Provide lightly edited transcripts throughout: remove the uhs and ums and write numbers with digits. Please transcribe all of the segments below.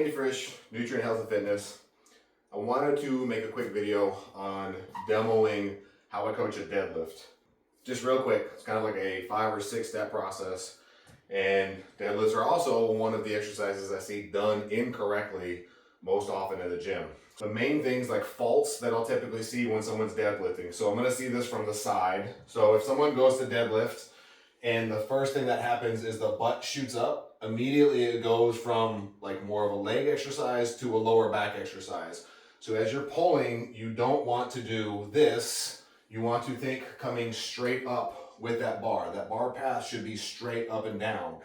Andy Frisch, Nutrient Health and Fitness. I wanted to make a quick video on demoing how I coach a deadlift. Just real quick, it's kind of like a 5 or 6 step process. And deadlifts are also one of the exercises I see done incorrectly most often in the gym. The main things like faults that I'll typically see when someone's deadlifting. So I'm gonna see this from the side. So if someone goes to deadlift and the first thing that happens is the butt shoots up, immediately it goes from like more of a leg exercise to a lower back exercise. So as you're pulling, you don't want to do this. You want to think coming straight up with that bar. That bar path should be straight up and down.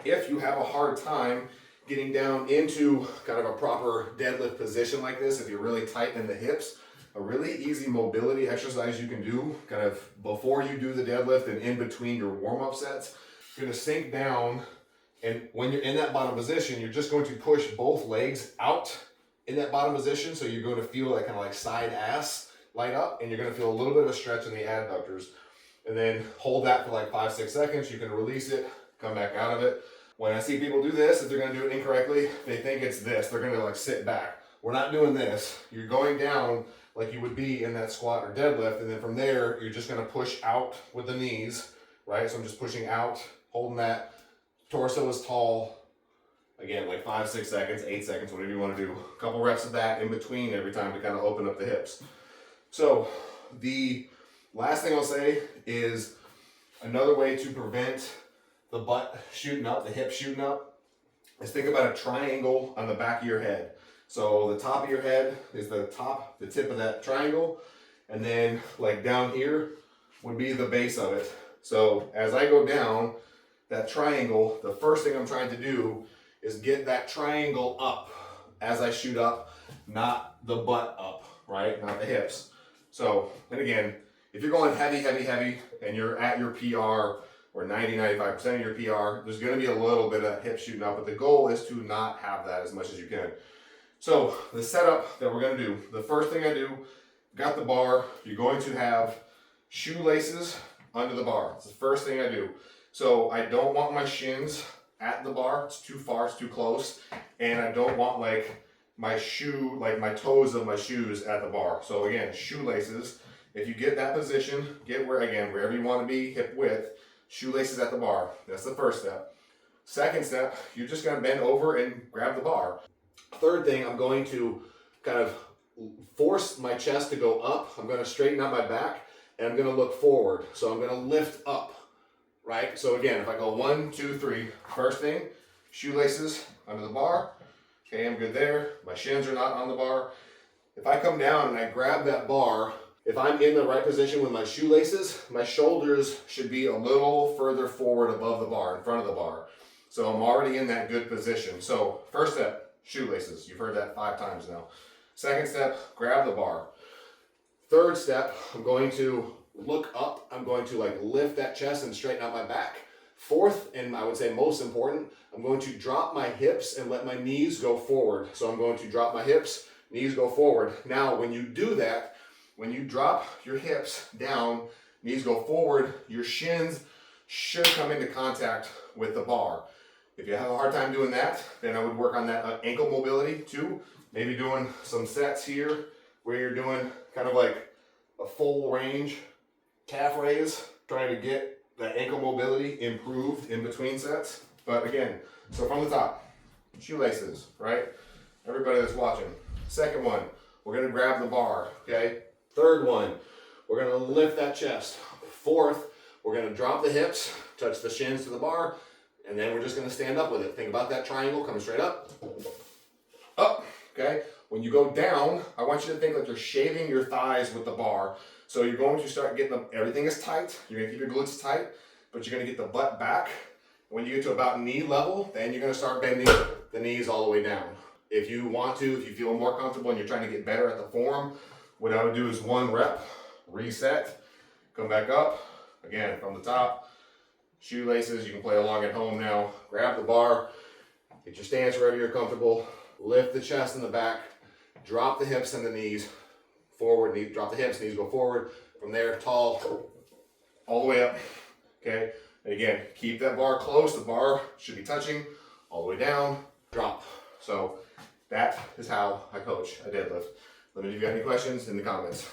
If you have a hard time getting down into kind of a proper deadlift position like this, if you're really tight in the hips, a really easy mobility exercise you can do kind of before you do the deadlift and in between your warm-up sets, you're gonna sink down, and when you're in that bottom position, you're just going to push both legs out in that bottom position, so you're going to feel like kind of like side ass light up, and you're going to feel a little bit of a stretch in the adductors. And then hold that for like 5-6 seconds. You can release it, come back out of it. When I see people do this, if they're going to do it incorrectly, they think it's this. They're going to like sit back. We're not doing this. You're going down like you would be in that squat or deadlift, and then from there, you're just going to push out with the knees, right? So I'm just pushing out, holding that. Torso is tall. Again, like 5-6 seconds, 8 seconds, whatever you want to do. A couple reps of that in between every time to kind of open up the hips. So the last thing I'll say is another way to prevent the butt shooting up, the hip shooting up, is think about a triangle on the back of your head. So the top of your head is the tip of that triangle, and then like down here would be the base of it. So as I go down that triangle, the first thing I'm trying to do is get that triangle up as I shoot up, not the butt up, right? Not the hips. So, and again, if you're going heavy, and you're at your PR or 90-95% of your PR, there's gonna be a little bit of hip shooting up, but the goal is to not have that as much as you can. So the setup that we're gonna do, the first thing I do, got the bar, you're going to have shoelaces under the bar. It's the first thing I do. So I don't want my shins at the bar, it's too far, it's too close, and I don't want like my shoe, like my toes of my shoes at the bar. So again, shoelaces. If you get that position, get wherever you want to be, hip width, shoelaces at the bar. That's the first step. Second step, you're just gonna bend over and grab the bar. Third thing, I'm going to kind of force my chest to go up. I'm gonna straighten out my back, and I'm gonna look forward. So I'm gonna lift up. Right? So again, if I go 1, 2, 3, first thing, shoelaces under the bar. Okay, I'm good there. My shins are not on the bar. If I come down and I grab that bar, if I'm in the right position with my shoelaces, my shoulders should be a little further forward above the bar, in front of the bar. So I'm already in that good position. So first step, shoelaces. You've heard that 5 times now. Second step, grab the bar. Third step, I'm going to look up. I'm going to like lift that chest and straighten out my back. Fourth, and I would say most important, I'm going to drop my hips and let my knees go forward. So I'm going to drop my hips, knees go forward. Now, when you do that, when you drop your hips down, knees go forward, your shins should come into contact with the bar. If you have a hard time doing that, then I would work on that ankle mobility too. Maybe doing some sets here where you're doing kind of like a full range calf raise, trying to get that ankle mobility improved in between sets. But again, so from the top, shoelaces, right? Everybody that's watching. Second one, we're gonna grab the bar, okay? Third one, we're gonna lift that chest. Fourth, we're gonna drop the hips, touch the shins to the bar, and then we're just gonna stand up with it. Think about that triangle, coming straight up, okay? When you go down, I want you to think like you're shaving your thighs with the bar. So you're going to start getting everything is tight. You're gonna keep your glutes tight, but you're gonna get the butt back. When you get to about knee level, then you're gonna start bending the knees all the way down. If you want to, if you feel more comfortable and you're trying to get better at the form, what I would do is 1 rep, reset, come back up, again from the top, shoelaces, you can play along at home now, grab the bar, get your stance wherever you're comfortable, lift the chest and the back, drop the hips and the knees, forward, knee, drop the hips, knees go forward. From there, tall, all the way up, okay? And again, keep that bar close. The bar should be touching all the way down, drop. So is how I coach a deadlift. Let me know if you got any questions in the comments.